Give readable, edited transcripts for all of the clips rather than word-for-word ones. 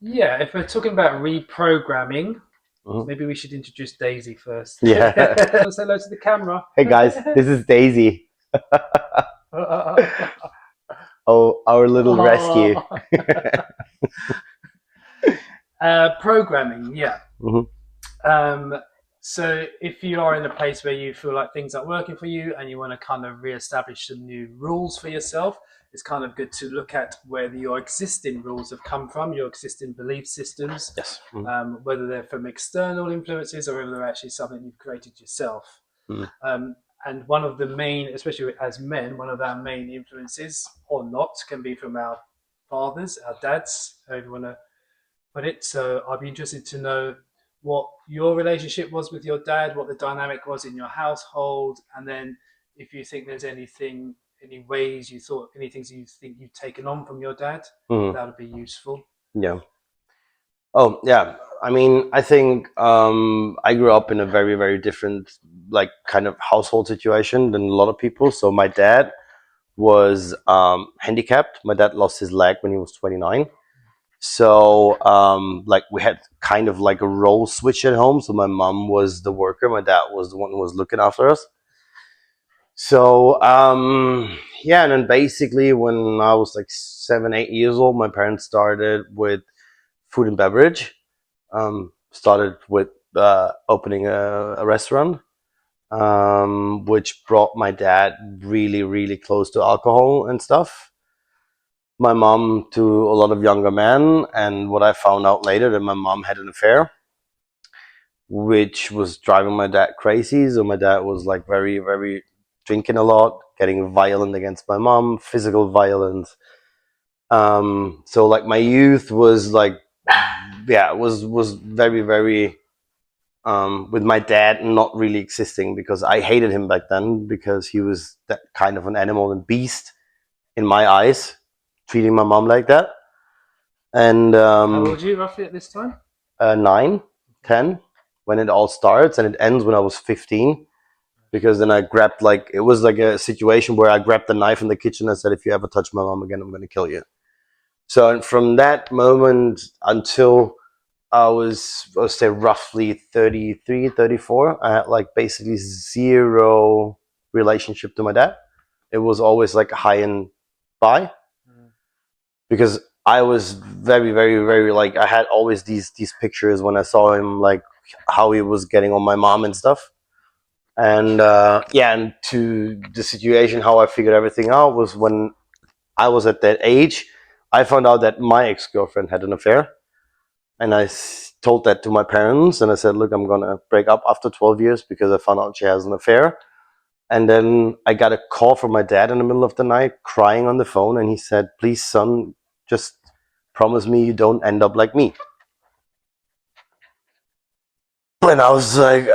Yeah, if we're talking about reprogramming, Mhm. maybe we should introduce Daisy first. Say Yeah. hello to the camera. Hey guys, this is Daisy. Oh, our little rescue. Oh. Programming, yeah. Hmm. Um, so if you are in a place where you feel like things aren't working for you and you want to kind of re-establish some new rules for yourself, it's kind of good to look at where your existing rules have come from, your existing belief systems, Yes. Hmm. whether they're from external influences or whether they're actually something you've created yourself. Hmm. Um, and one of the main, especially as men, one of our main influences or not can be from our fathers, our dads, however you want to put it. So I'd be interested to know what your relationship was with your dad, what the dynamic was in your household, and then if you think there's anything, any ways you thought, any things you think you've taken on from your dad, Hmm. that would be useful. Yeah. Oh, yeah. I mean, I think I grew up in a very, very different, like, kind of household situation than a lot of people. So my dad was handicapped. My dad lost his leg when he was 29. So, like, we had kind of like a role switch at home. So my mom was the worker, my dad was the one who was looking after us. So, yeah, and then basically when I was like 7, 8 years old, my parents started with food and beverage. Started with opening a restaurant, which brought my dad really, really close to alcohol and stuff. My mom to a lot of younger men, and what I found out later that my mom had an affair, which was driving my dad crazy. So my dad was like very, very drinking a lot, getting violent against my mom, physical violence. So like my youth was like, yeah, was very, very with my dad not really existing because I hated him back then because he was that kind of an animal and beast in my eyes, treating my mom like that. And How old are you roughly at this time? 9, 10, when it all starts, and it ends when I was 15. Because then I grabbed, like, it was like a situation where I grabbed the knife in the kitchen and said, if you ever touch my mom again, I'm going to kill you. So, and from that moment until I was, let's say, roughly 33, 34, I had like basically zero relationship to my dad. It was always like a high and by because I was very, very, very like I had always these pictures when I saw him, like how he was getting on my mom and stuff. And yeah, and to the situation, how I figured everything out was when I was at that age, I found out that my ex girlfriend had an affair, and I told that to my parents, and I said, "Look, I'm gonna break up after 12 years because I found out she has an affair." And then I got a call from my dad in the middle of the night, crying on the phone, and he said, "Please, son, just promise me you don't end up like me." And I was like,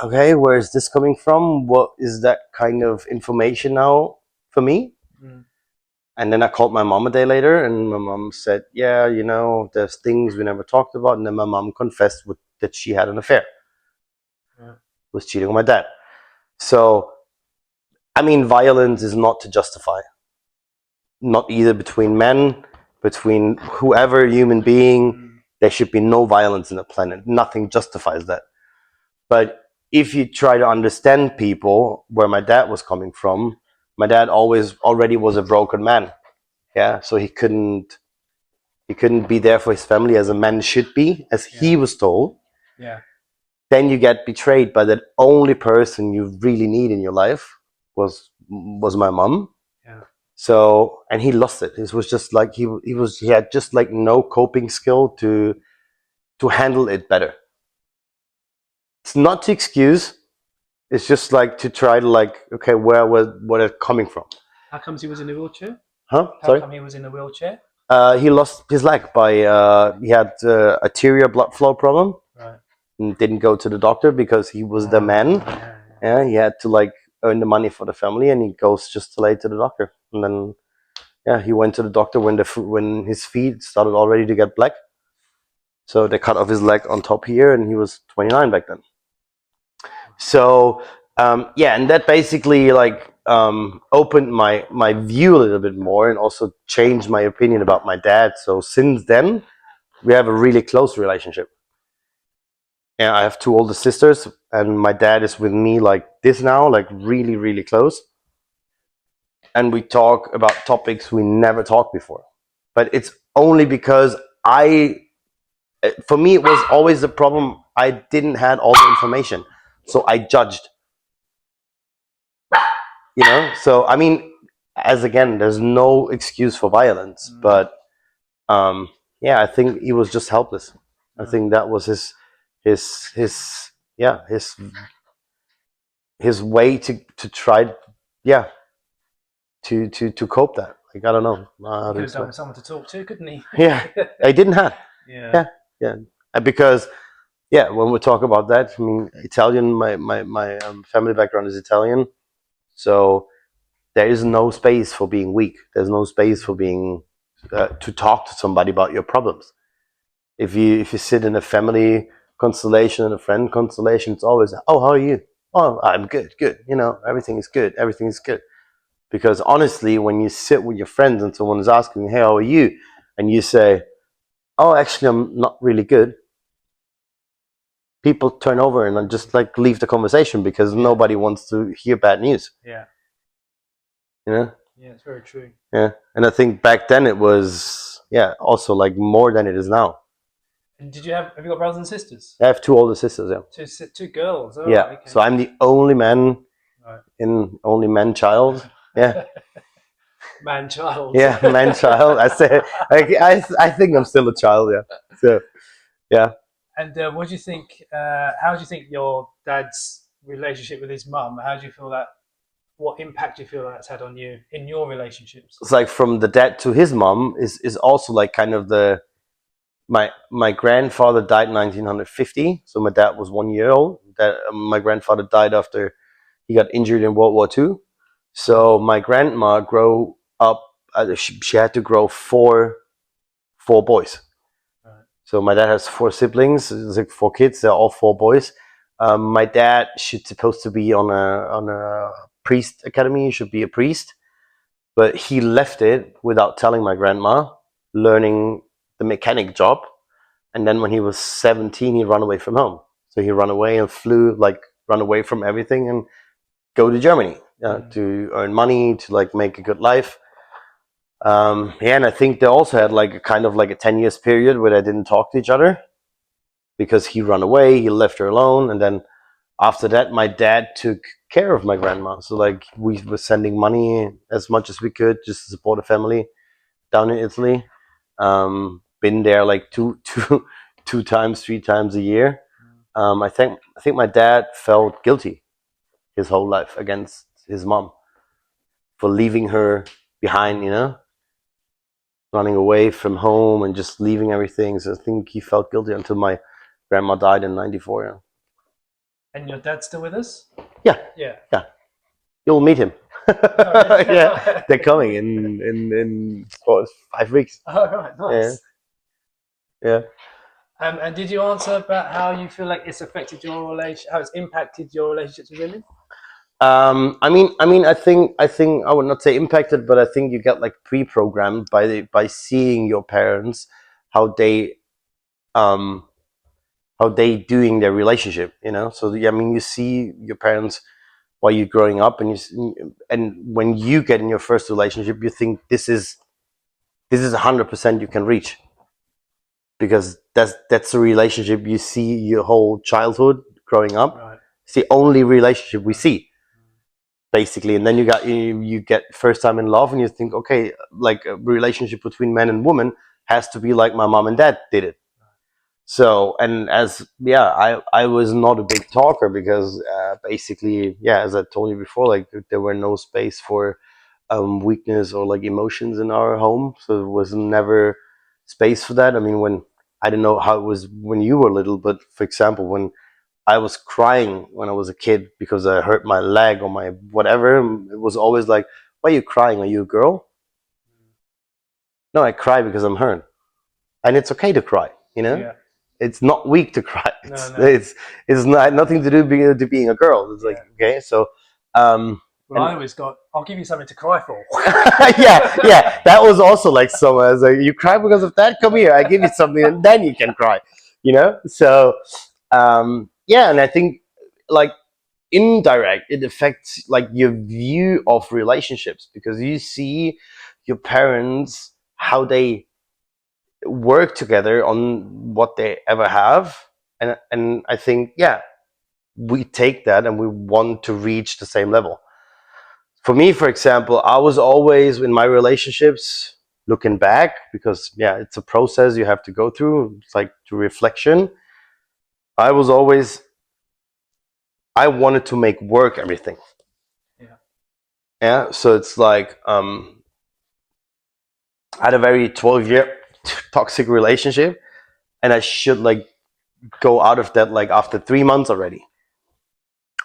okay, where is this coming from? What is that kind of information now for me? Mm. And then I called my mom a day later, and my mom said, yeah, there's things we never talked about. And then my mom confessed that she had an affair, Yeah. was cheating on my dad. So, I mean, violence is not to justify, not either between men, between whoever human being. Mm. There should be no violence in the planet. Nothing justifies that. But if you try to understand people, where my dad was coming from, my dad always already was a broken man. Yeah, so he couldn't be there for his family as a man should be, as he Yeah. was told. Yeah. Then you get betrayed by that only person you really need in your life was my mom. Yeah. So, and he lost it. It was just like he had just like no coping skill to handle it better. It's not to excuse. It's just like to try to, like, okay, where was what it coming from? How comes he was in a wheelchair? Huh? How Sorry. come he was in a wheelchair? He lost his leg by he had arterial blood flow problem Right. and didn't go to the doctor because he was the man. Yeah. Yeah, he had to like earn the money for the family, and he goes just too late to the doctor. And then yeah, he went to the doctor when his feet started already to get black. So they cut off his leg on top here, and he was 29 back then. So yeah, and that basically like opened my view a little bit more, and also changed my opinion about my dad. So since then, we have a really close relationship. And I have two older sisters, and my dad is with me like this now, like really, really close. And we talk about topics we never talked before. But it's only because for me, it was always the problem. I didn't have all the information, so I judged. So I mean, as again, there's no excuse for violence, but yeah, I think he was just helpless. I think that was his yeah his way to try, yeah, to cope that. Like, I don't know. He could have done with someone to talk to, couldn't he? Yeah, I didn't have. Yeah. And because when we talk about that, I mean, Italian. My family background is Italian, so there is no space for being weak. There's no space for being to talk to somebody about your problems. If you sit in a family constellation and a friend constellation, it's always, oh, how are you? Oh, I'm good. Everything is good. Everything is good. Because honestly, when you sit with your friends and someone is asking, hey, how are you? And you say, oh, actually, I'm not really good. People turn over and just like leave the conversation because nobody wants to hear bad news. Yeah. Yeah, it's very true. Yeah, and I think back then it was also like more than it is now. And have you got brothers and sisters? I have two older sisters. Yeah, two girls. Oh, yeah. okay. So I'm the only man, only man child. Yeah. Man child. Yeah, man child. I say I think I'm still a child. Yeah. So yeah. And what do you think? How do you think your dad's relationship with his mum? How do you feel that? What impact do you feel that's had on you in your relationships? It's like from the dad to his mom is also like kind of my grandfather died in 1950, so my dad was 1 year old. My grandfather died after he got injured in World War II. So my grandma grew up. She had to grow four boys. So my dad has four siblings, like four kids. They're all four boys. My dad should supposed to be on a priest academy. He should be a priest, but he left it without telling my grandma, learning the mechanic job. And then when he was 17, he ran away from home. So he ran away and run away from everything and go to Germany to earn money, to like make a good life. And I think they also had like a kind of like a 10 years period where they didn't talk to each other because he ran away, he left her alone. And then after that, my dad took care of my grandma. So like we were sending money as much as we could just to support the family down in Italy. Been there like two times, 3 times a year. I think my dad felt guilty his whole life against his mom for leaving her behind, running away from home and just leaving everything. So I think he felt guilty until my grandma died in '94. Yeah. And your dad's still with us? Yeah. Yeah. You'll meet him. Yeah, they're coming in 5 weeks. Oh, right, nice. Yeah. And did you answer about how you feel like it's affected your relation, how it's impacted your relationships with women? I mean, I think I would not say impacted, but I think you get like pre-programmed by seeing your parents, how they doing their relationship, So I mean, you see your parents while you're growing up, and when you get in your first relationship, you think this is 100% you can reach, because that's a relationship you see your whole childhood growing up. Right. It's the only relationship we see, basically. And then you get first time in love, and you think, okay, like a relationship between man and woman has to be like my mom and dad did it. So, and I was not a big talker because basically, as I told you before, like there were no space for weakness or like emotions in our home. So there was never space for that. I mean, I don't know how it was when you were little, but for example, when I was crying when I was a kid because I hurt my leg or my whatever, it was always like, why are you crying? Are you a girl? No, I cry because I'm hurt. And it's okay to cry, Yeah. It's not weak to cry. No. It's not nothing to do with being a girl. It's like, okay, so Well, I always got, I'll give you something to cry for. Yeah, that was also like someone was like, you cry because of that, come here, I give you something and then you can cry, so yeah. And I think like indirect, it affects like your view of relationships, because you see your parents, how they work together on what they ever have. And I think, yeah, we take that and we want to reach the same level. For me, for example, I was always in my relationships, looking back, because yeah, it's a process you have to go through. It's like to reflection. I was always, I wanted to make work everything. Yeah. Yeah. So it's like I had a very 12-year toxic relationship, and I should like go out of that like after 3 months already.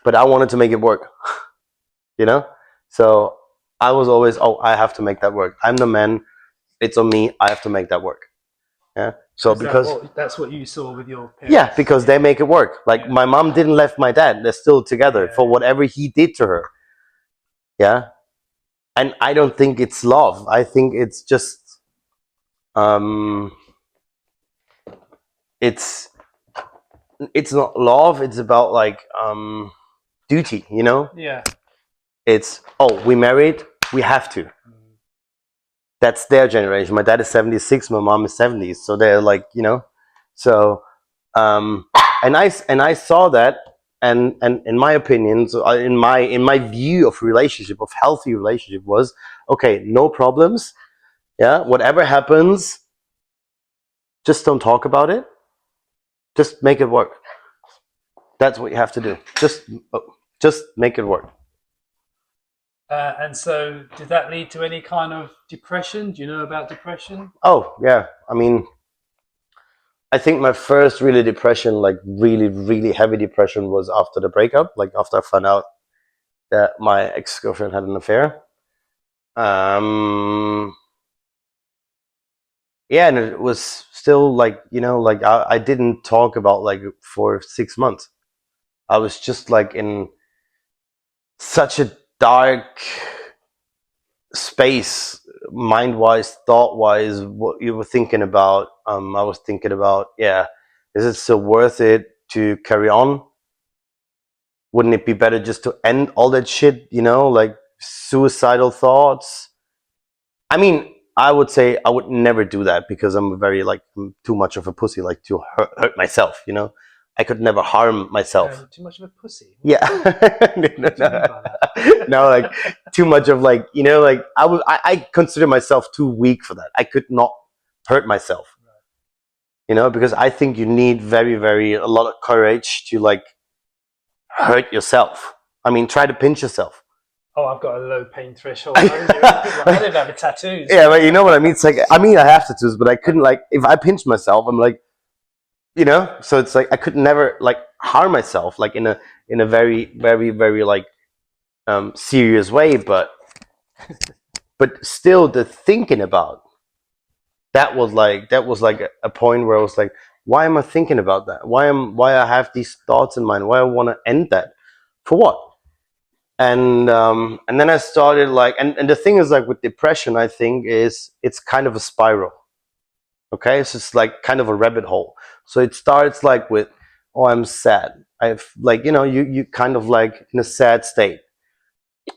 But I wanted to make it work, you know? So I was always, oh, I have to make that work. I'm the man. It's on me. I have to make that work. Yeah. So because That's what you saw with your parents? yeah, because they make it work. Like my mom didn't left my dad. They're still together for whatever he did to her. Yeah. And I don't think it's love. I think it's just um it's it's not love, it's about like duty, Yeah. It's, oh, we married, we have to. That's their generation. My dad is 76, my mom is 70s, so they're like, so um and I saw that. And in my opinion, so in my view of relationship, of healthy relationship, was okay, no problems. Yeah, whatever happens, just don't talk about it, just make it work. That's what you have to do. Just make it work. And so, did that lead to any kind of depression? Do you know about depression? Oh yeah, I mean, I think my first really depression, like really, really heavy depression, was after the breakup. Like after I found out that my ex girlfriend had an affair. Um, yeah, and it was still like, like I didn't talk about like for 6 months. I was just like in such a dark space, mind wise, thought wise, what you were thinking about. I was thinking about, yeah, is it still worth it to carry on? Wouldn't it be better just to end all that shit, like suicidal thoughts? I mean, I would say I would never do that, because I'm very like, I'm too much of a pussy, like to hurt myself, I could never harm myself. Too much of a pussy. Yeah. No, what do you mean by that? No, like too much of like, like I consider myself too weak for that. I could not hurt myself. Because I think you need very, very a lot of courage to like hurt yourself. I mean, try to pinch yourself. Oh, I've got a low pain threshold. I didn't have tattoos. Yeah, but you know what I mean? It's like, I mean, I have tattoos, but I couldn't, like, if I pinch myself, I'm like, so it's like I could never like harm myself, like in a very, very, very like serious way, but still the thinking about that was like a point where I was like, why am I thinking about that? Why I have these thoughts in mind? Why I want to end that? For what? And then I started like, and the thing is, like, with depression, I think is it's kind of a spiral. Okay, so it's like kind of a rabbit hole. So it starts like with, oh, I'm sad. I've like, you kind of like in a sad state,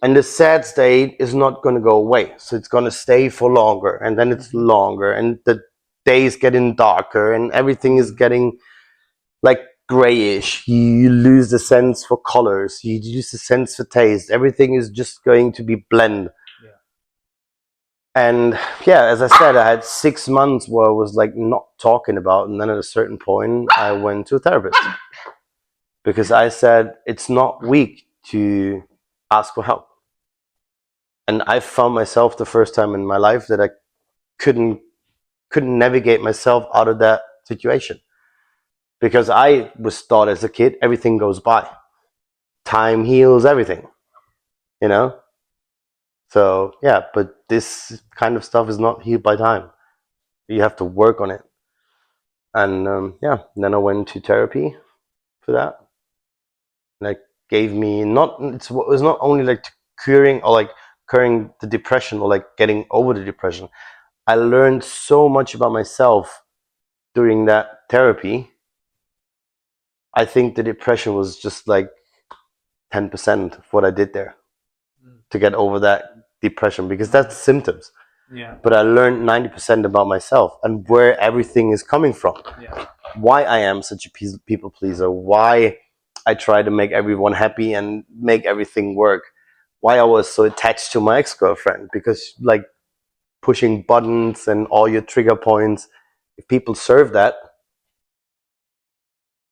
and the sad state is not going to go away. So it's going to stay for longer, and then it's longer, and the days getting darker, and everything is getting like grayish. You lose the sense for colors. You lose the sense for taste. Everything is just going to be blend. Yeah. And yeah, as I said, I had 6 months where I was like not talking about, and then at a certain point, I went to a therapist, because I said it's not weak to ask for help. And I found myself the first time in my life that I couldn't navigate myself out of that situation, because I was taught as a kid everything goes by, time heals everything, you know. So yeah, but this kind of stuff is not healed by time. You have to work on it. And yeah, then I went to therapy for that. And that gave me, not, it was not only like to curing or like curing the depression or like getting over the depression. I learned so much about myself during that therapy. I think the depression was just like 10% of what I did there to get over that depression, because that's symptoms. Yeah. But I learned 90% about myself and where everything is coming from. Yeah. Why I am such a people pleaser, why I try to make everyone happy and make everything work, why I was so attached to my ex-girlfriend, because like pushing buttons and all your trigger points, if people serve that,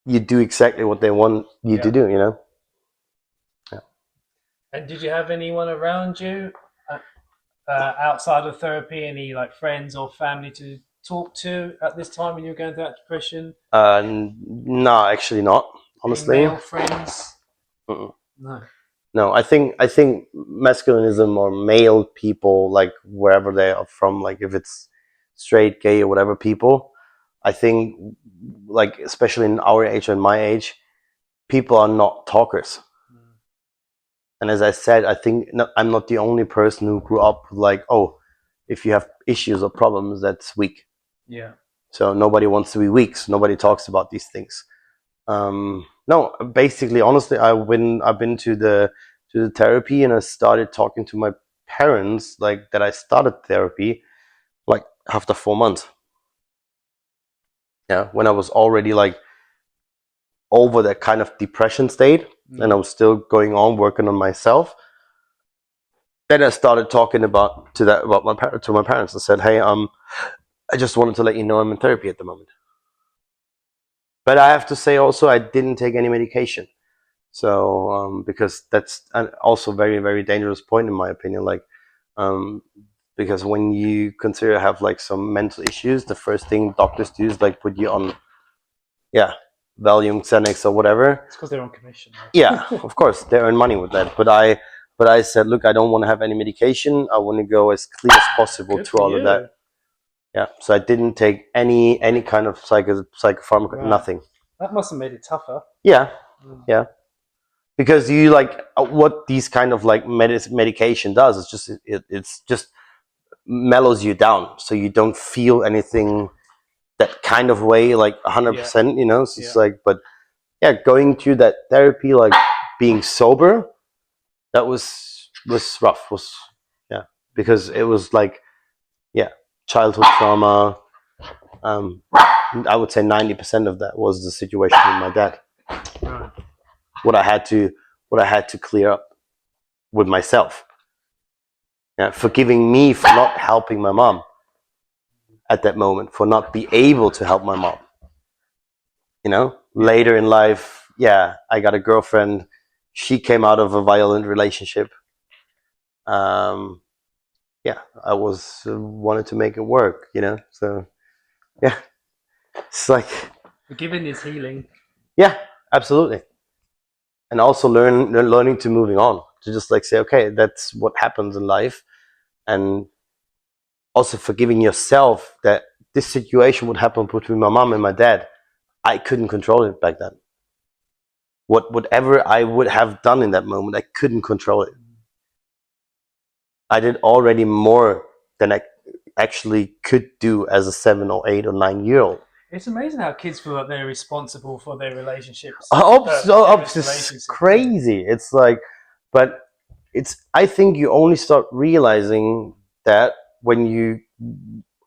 you do exactly what they want you to do, you know? Yeah. And did you have anyone around you outside of therapy, any like friends or family to talk to at this time when you were going through that depression? No, actually not, Any honestly. male friends? Mm-mm. No. No, I think masculinism or male people, like wherever they are from, like if it's straight, gay, or whatever people, I think like especially in our age and my age, people are not talkers. And as I said, I think I'm not the only person who grew up like, oh, if you have issues or problems, that's weak. Yeah. So nobody wants to be weak. So nobody talks about these things. No, basically, honestly, I've been to the therapy, and I started talking to my parents like that. I started therapy like after 4 months. Yeah, when I was already like over that kind of depression state, and I was still going on working on myself. Then I started talking about my parents and said, "Hey, I just wanted to let you know I'm in therapy at the moment." But I have to say also, I didn't take any medication. So because that's also very, very dangerous point in my opinion. Like um, because when you consider have like some mental issues, the first thing doctors do is like put you on, yeah, Valium, Xanax, or whatever. It's because they're on commission. Right? Yeah, of course they earn money with that. But I said, look, I don't want to have any medication. I want to go as clear as possible Good through for all of you. that. Yeah, so I didn't take any kind of psychopharmac, Right. nothing. That must have made it tougher. Yeah, yeah. Because you like what these kind of like medication does, it's just mellows you down, so you don't feel anything that kind of way like 100%, you know. So it's like, but yeah, going through that therapy, like being sober, that was rough, was, yeah, because it was like, yeah, childhood trauma. I would say 90% of that was the situation with my dad. Right. What I had to clear up with myself. Yeah, forgiving me for not helping my mom at that moment, for not be able to help my mom. You know, later in life, yeah, I got a girlfriend. She came out of a violent relationship. Yeah, I was wanted to make it work. You know, so yeah, it's like, Forgiving is healing. yeah, absolutely. And also learning to moving on, to just like say, okay, that's what happens in life, and also forgiving yourself that this situation would happen between my mom and my dad. I couldn't control it back then. Whatever I would have done in that moment, I couldn't control it. I did already more than I actually could do as a 7 or 8 or 9 year old. It's amazing how kids feel like they're responsible for their relationships. It's crazy. It's like, but it's. I think you only start realizing that when you're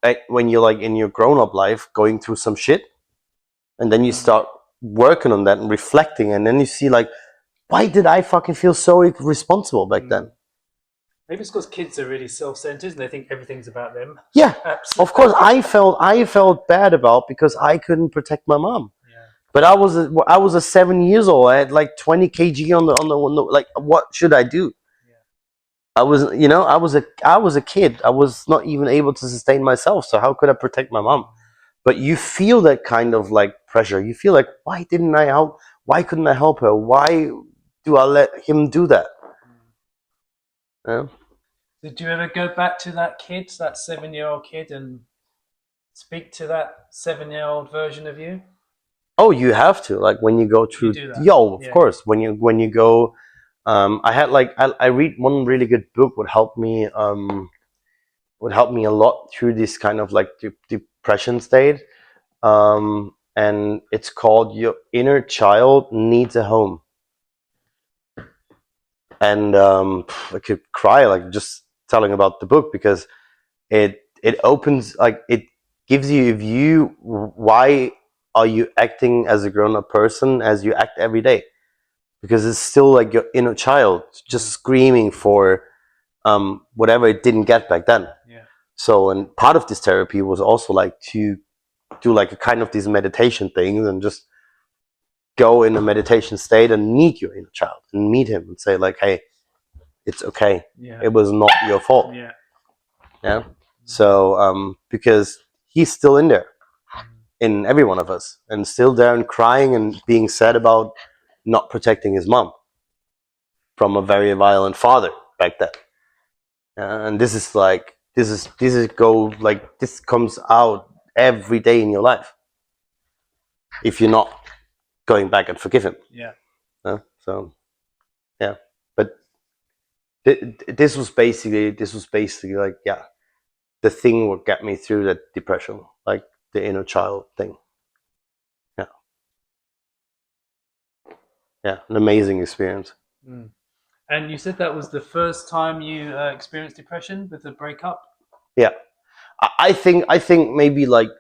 like in your grown up life going through some shit, and then you start working on that and reflecting, and then you see like, why did I fucking feel so responsible back then? Maybe it's because kids are really self-centered and they think everything's about them. Yeah, of course. I felt bad about because I couldn't protect my mom. Yeah. But I was a 7 years old. I had like 20 kg on the like. What should I do? Yeah. I was, I was a kid. I was not even able to sustain myself. So how could I protect my mom? But you feel that kind of like pressure. You feel like, why didn't I help? Why couldn't I help her? Why do I let him do that? Yeah. Did you ever go back to that kid, that 7-year-old kid, and speak to that 7-year-old version of you? Oh, you have to, like when you go through. You do that. Yo, of Yeah. course. When you go I had like I read one really good book would help me a lot through this kind of like depression state. And it's called Your Inner Child Needs a Home. And I could cry like just telling about the book, because it opens, like it gives you a view, why are you acting as a grown-up person as you act every day, because it's still like your inner child just screaming for whatever it didn't get back then. Yeah. So, and part of this therapy was also like to do like a kind of these meditation things, and just go in a meditation state and meet your inner child and meet him and say like, hey, it's okay. Yeah. It was not your fault. Yeah. Yeah. So because he's still in there, in every one of us, and still there and crying and being sad about not protecting his mom from a very violent father back then. And this is like this comes out every day in your life if you're not going back and forgive him. Yeah. So yeah, but this was basically like, yeah, the thing what got me through that depression, like the inner child thing. Yeah. Yeah, an amazing experience. Mm. And you said that was the first time you experienced depression with the breakup? Yeah. I think maybe like,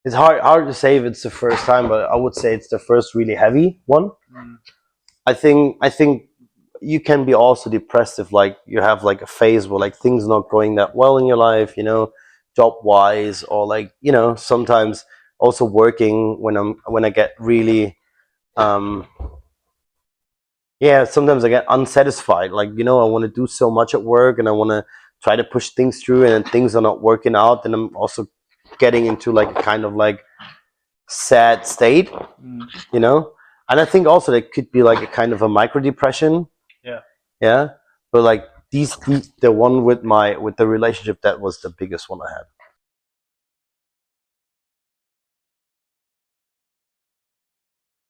it's hard to say if it's the first time, but I would say it's the first really heavy one. Mm. I think you can be also depressed if like you have like a phase where like things not going that well in your life, job wise, or like, sometimes also working when I get really sometimes I get unsatisfied, like, I want to do so much at work and I want to try to push things through, and then things are not working out, and I'm also getting into like a kind of like sad state. And I think also there could be like a kind of a micro depression. Yeah. But like the one with the relationship, that was the biggest one I had.